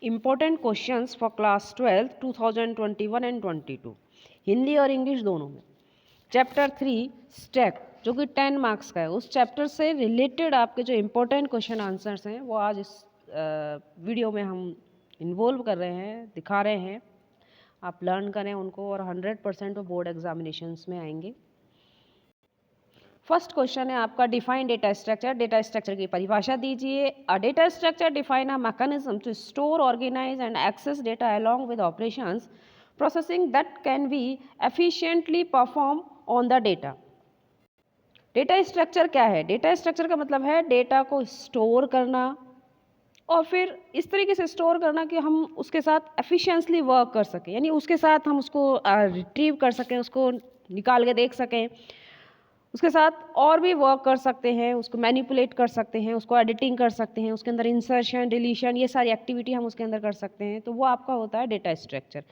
Important questions for class 12 2021 and 22 Hindi और English दोनों में। चैप्टर 3 स्टैक जो कि 10 मार्क्स का है, उस चैप्टर से रिलेटेड आपके जो इम्पोर्टेंट क्वेश्चन आंसर्स हैं वो आज इस वीडियो में हम इन्वॉल्व कर रहे हैं, दिखा रहे हैं। आप लर्न करें उनको और 100% वो बोर्ड एग्जामिनेशंस में आएंगे। फर्स्ट क्वेश्चन है आपका define data structure. Data structure की परिभाषा दीजिए। A data structure define a mechanism to store, organize and access data along with operations processing that can be efficiently perform on the data. Data structure क्या है? Data structure का मतलब है data को store करना और फिर इस तरीके से स्टोर करना कि हम उसके साथ एफिशिएंटली वर्क कर सकें, यानी उसके साथ हम उसको रिट्रीव कर सकें, उसको निकाल के देख सकें, उसके साथ और भी वर्क कर सकते हैं, उसको मैनिपुलेट कर सकते हैं, उसको एडिटिंग कर सकते हैं, उसके अंदर इंसर्शन, डिलीशन, ये सारी एक्टिविटी हम उसके अंदर कर सकते हैं। तो वो आपका होता है डेटा स्ट्रक्चर।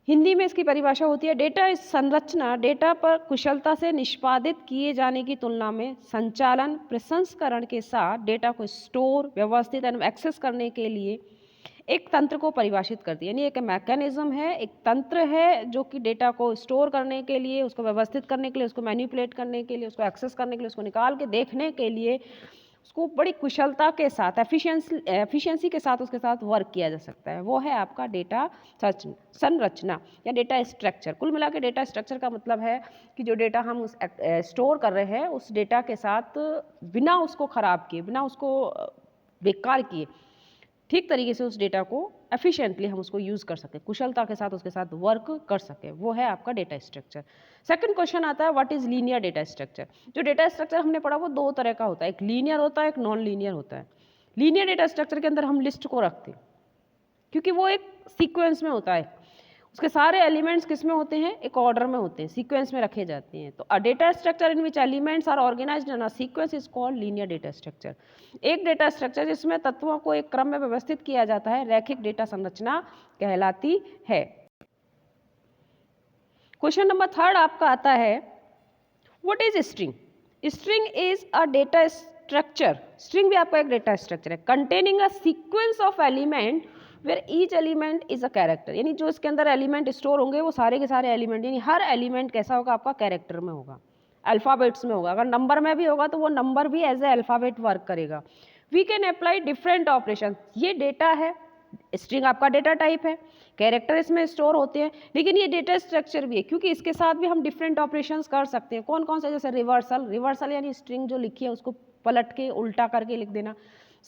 हिंदी में इसकी परिभाषा होती है डेटा संरचना डेटा पर कुशलता से निष्पादित किए जाने की तुलना में संचालन प्रसंस्करण के साथ डेटा को स्टोर, व्यवस्थित एवं एक्सेस करने के लिए एक तंत्र को परिभाषित करती है। यानी एक मैकेनिज्म है, एक तंत्र है जो कि डेटा को स्टोर करने के लिए, उसको व्यवस्थित करने के लिए, उसको मैनिपुलेट करने के लिए, उसको एक्सेस करने के लिए, उसको निकाल के देखने के लिए उसको बड़ी कुशलता के साथ, एफिशिएंसी के साथ उसके साथ वर्क किया जा सकता है। वो है आपका डेटा संरचना या डेटा स्ट्रक्चर। कुल मिला के डेटा स्ट्रक्चर का मतलब है कि जो डेटा हम उस स्टोर कर रहे हैं उस डेटा के साथ बिना उसको ख़राब किए, बिना उसको बेकार किए, ठीक तरीके से उस डेटा को एफिशिएंटली हम उसको यूज़ कर सकें, कुशलता के साथ उसके साथ वर्क कर सकें, वो है आपका डेटा स्ट्रक्चर। सेकंड क्वेश्चन आता है what is linear data structure. जो डेटा स्ट्रक्चर हमने पढ़ा वो दो तरह का होता है, एक लीनियर होता है, एक नॉन लीनियर होता है। लीनियर डेटा स्ट्रक्चर के अंदर हम लिस्ट को रखते हैं क्योंकि वो एक सीक्वेंस में होता है, उसके सारे एलिमेंट्स किस में होते हैं? एक ऑर्डर में होते हैं, सीक्वेंस में रखे जाते हैं। तो a data structure in which elements are organized in a sequence is called linear data structure. एक डेटा स्ट्रक्चर जिसमें तत्वों को एक क्रम में व्यवस्थित किया जाता है रैखिक डेटा संरचना कहलाती है। क्वेश्चन नंबर थर्ड आपका आता है what is string. String is a data structure, string भी आपका एक डेटा स्ट्रक्चर है, containing a sequence of element where each element is a character. यानी जो इसके अंदर एलिमेंट स्टोर होंगे वो सारे के सारे एलिमेंट, यानी हर एलिमेंट कैसा होगा? आपका कैरेक्टर में होगा, अल्फ़ाबेट्स में होगा। अगर नंबर में भी होगा तो वो नंबर भी एज ए अल्फ़ाबेट वर्क करेगा। We can apply different operation. ये डेटा है, स्ट्रिंग आपका डेटा टाइप है, कैरेक्टर इसमें स्टोर होते हैं, लेकिन ये डेटा स्ट्रक्चर भी है क्योंकि इसके साथ भी हम डिफरेंट ऑपरेशंस कर सकते हैं। कौन कौन से? जैसे रिवर्सल, रिवर्सल यानी स्ट्रिंग जो लिखी है उसको पलट के उल्टा करके लिख देना।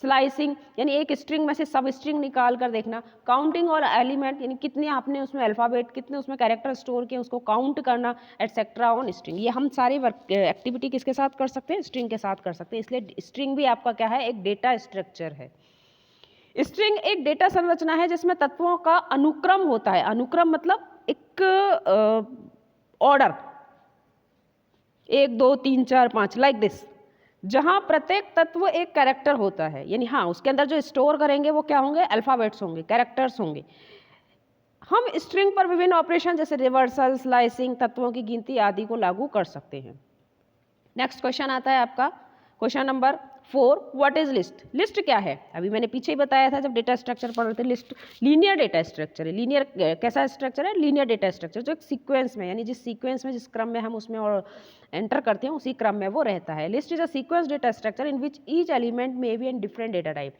स्लाइसिंग यानी एक स्ट्रिंग में से सब स्ट्रिंग निकाल कर देखना। काउंटिंग और एलिमेंट यानी कितने आपने उसमें अल्फ़ाबेट, कितने उसमें कैरेक्टर स्टोर किए उसको काउंट करना, एटसेट्रा ऑन स्ट्रिंग। ये हम सारी वर्क एक्टिविटी किसके साथ कर सकते हैं? स्ट्रिंग के साथ कर सकते हैं। इसलिए स्ट्रिंग भी आपका क्या है? एक डेटा स्ट्रक्चर है। स्ट्रिंग एक डेटा संरचना है जिसमें तत्वों का अनुक्रम होता है। अनुक्रम मतलब एक ऑर्डर, 1 2 3 4 5 लाइक दिस, जहां प्रत्येक तत्व एक कैरेक्टर होता है। यानी हाँ, उसके अंदर जो स्टोर करेंगे वो क्या होंगे? अल्फाबेट्स होंगे, कैरेक्टर्स होंगे। हम स्ट्रिंग पर विभिन्न ऑपरेशन जैसे रिवर्सल, स्लाइसिंग, तत्वों की गिनती आदि को लागू कर सकते हैं। नेक्स्ट क्वेश्चन आता है आपका question number 4 what is list. List क्या है? अभी मैंने पीछे ही बताया था जब डेटा स्ट्रक्चर पढ़ रहे थे। लिस्ट लीनियर डेटा स्ट्रक्चर है। लीनियर कैसा स्ट्रक्चर है? लीनियर डेटा स्ट्रक्चर जो एक सीक्वेंस में, यानी जिस सीक्वेंस में, जिस क्रम में हम उसमें और एंटर करते हैं उसी क्रम में वो रहता है। List is a sequence data structure in which each element may be in different data type.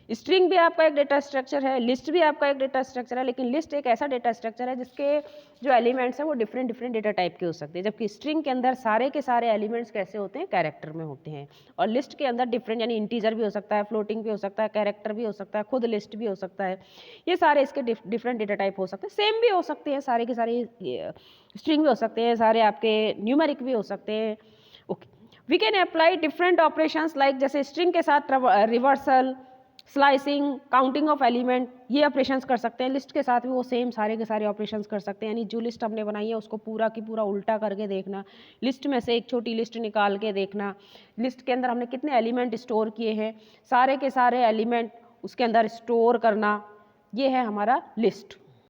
String भी आपका एक डेटा स्ट्रक्चर है, लिस्ट भी आपका एक डेटा स्ट्रक्चर है, लेकिन लिस्ट एक ऐसा डेटा स्ट्रक्चर है जिसके जो एलिमेंट्स हैं वो डिफरेंट डेटा टाइप के हो सकते हैं, जबकि स्ट्रिंग के अंदर सारे के सारे एलिमेंट्स कैसे होते हैं? कैरेक्टर में होते हैं। और लिस्ट के अंदर डिफरेंट, यानी इंटीजर भी हो सकता है, फ्लोटिंग भी हो सकता है, कैरेक्टर भी हो सकता है, खुद लिस्ट भी हो सकता है। ये सारे इसके डिफरेंट डेटा टाइप हो सकते हैं। सेम भी हो सकते हैं, सारे के सारे स्ट्रिंग भी हो सकते हैं, सारे आपके न्यूमेरिक भी हो सकते हैं। Okay, we can apply different operations like जैसे स्ट्रिंग के साथ reversal, slicing, counting of element, ये ऑपरेशंस कर सकते हैं। लिस्ट के साथ भी वो सेम सारे के सारे ऑपरेशंस कर सकते हैं। यानी जो लिस्ट हमने बनाई है उसको पूरा की पूरा उल्टा करके देखना, लिस्ट में से एक छोटी लिस्ट निकाल के देखना, लिस्ट के अंदर हमने कितने एलिमेंट स्टोर किए हैं, सारे के सारे एलिमेंट उसके अंदर स्टोर करना, ये है हमारा लिस्ट।